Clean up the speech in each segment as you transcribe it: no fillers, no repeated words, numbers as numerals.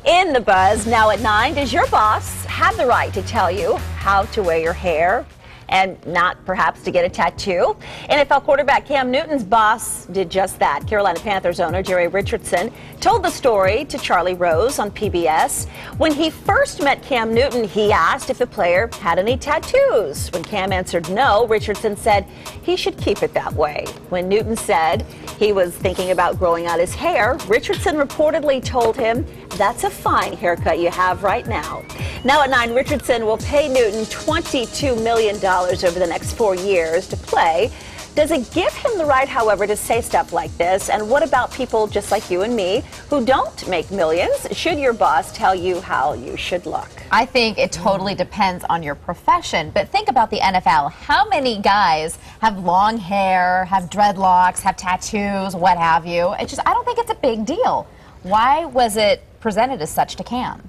In the Buzz, now at 9, does your boss have the right to tell you how to wear your hair and not perhaps to get a tattoo? NFL quarterback Cam Newton's boss did just that. Carolina Panthers owner Jerry Richardson told the story to Charlie Rose on PBS. When he first met Cam Newton, he asked if the player had any tattoos. When Cam answered no, Richardson said he should keep it that way. When Newton said he was thinking about growing out his hair, Richardson reportedly told him, "That's a fine haircut you have right now." Now at 9, Richardson will pay Newton $22 million over the next 4 years to play. Does it give him the right, however, to say stuff like this? And what about people just like you and me who don't make millions? Should your boss tell you how you should look? I think it totally depends on your profession. But think about the NFL. How many guys have long hair, have dreadlocks, have tattoos, what have you? I don't think it's a big deal. Why was it presented as such to Cam?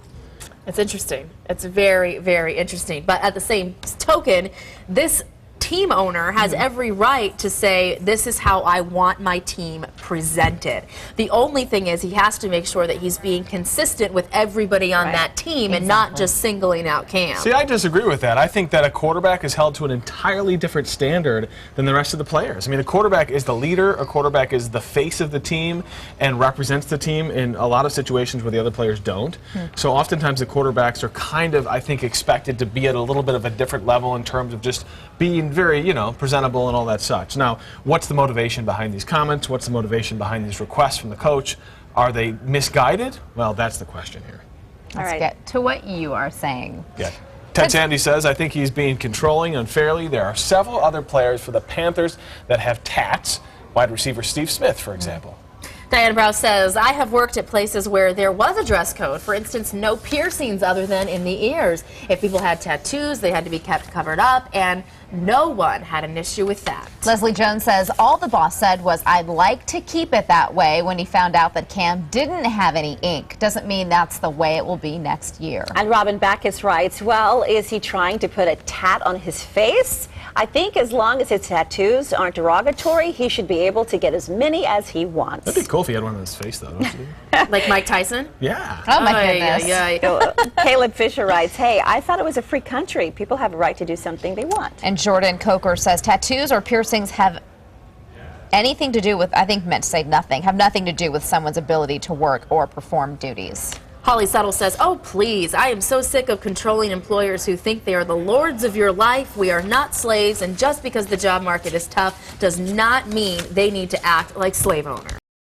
It's interesting. It's very, very interesting. But at the same token, this team owner has every right to say, this is how I want my team presented. The only thing is he has to make sure that he's being consistent with everybody on that team and not just singling out Cam. See, I disagree with that. I think that a quarterback is held to an entirely different standard than the rest of the players. I mean, a quarterback is the leader, a quarterback is the face of the team and represents the team in a lot of situations where the other players don't. So oftentimes the quarterbacks are kind of, I think, expected to be at a little bit of a different level in terms of just being very, presentable and all that such. Now, what's the motivation behind these comments? What's the motivation behind these requests from the coach? Are they misguided? Well, that's the question here. Let's get to what you are saying. Yeah. Ted Sandy says, I think he's being controlling unfairly. There are several other players for the Panthers that have tats. Wide receiver Steve Smith, for example. Diana Brow says, I have worked at places where there was a dress code. For instance, no piercings other than in the ears. If people had tattoos, they had to be kept covered up, and no one had an issue with that. Leslie Jones says, all the boss said was, I'd like to keep it that way when he found out that Cam didn't have any ink. Doesn't mean that's the way it will be next year. And Robin Backus writes, well, is he trying to put a tat on his face? I think as long as his tattoos aren't derogatory, he should be able to get as many as he wants. That'd be cool if he had one on his face, though, don't you? Like Mike Tyson? Yeah. Oh, my goodness. Caleb Fisher writes, hey, I thought it was a free country. People have a right to do something they want. And Jordan Coker says, tattoos or piercings have anything to do with, I think meant to say nothing, have nothing to do with someone's ability to work or perform duties. Holly Settle says, oh, please, I am so sick of controlling employers who think they are the lords of your life. We are not slaves, and just because the job market is tough does not mean they need to act like slave owners.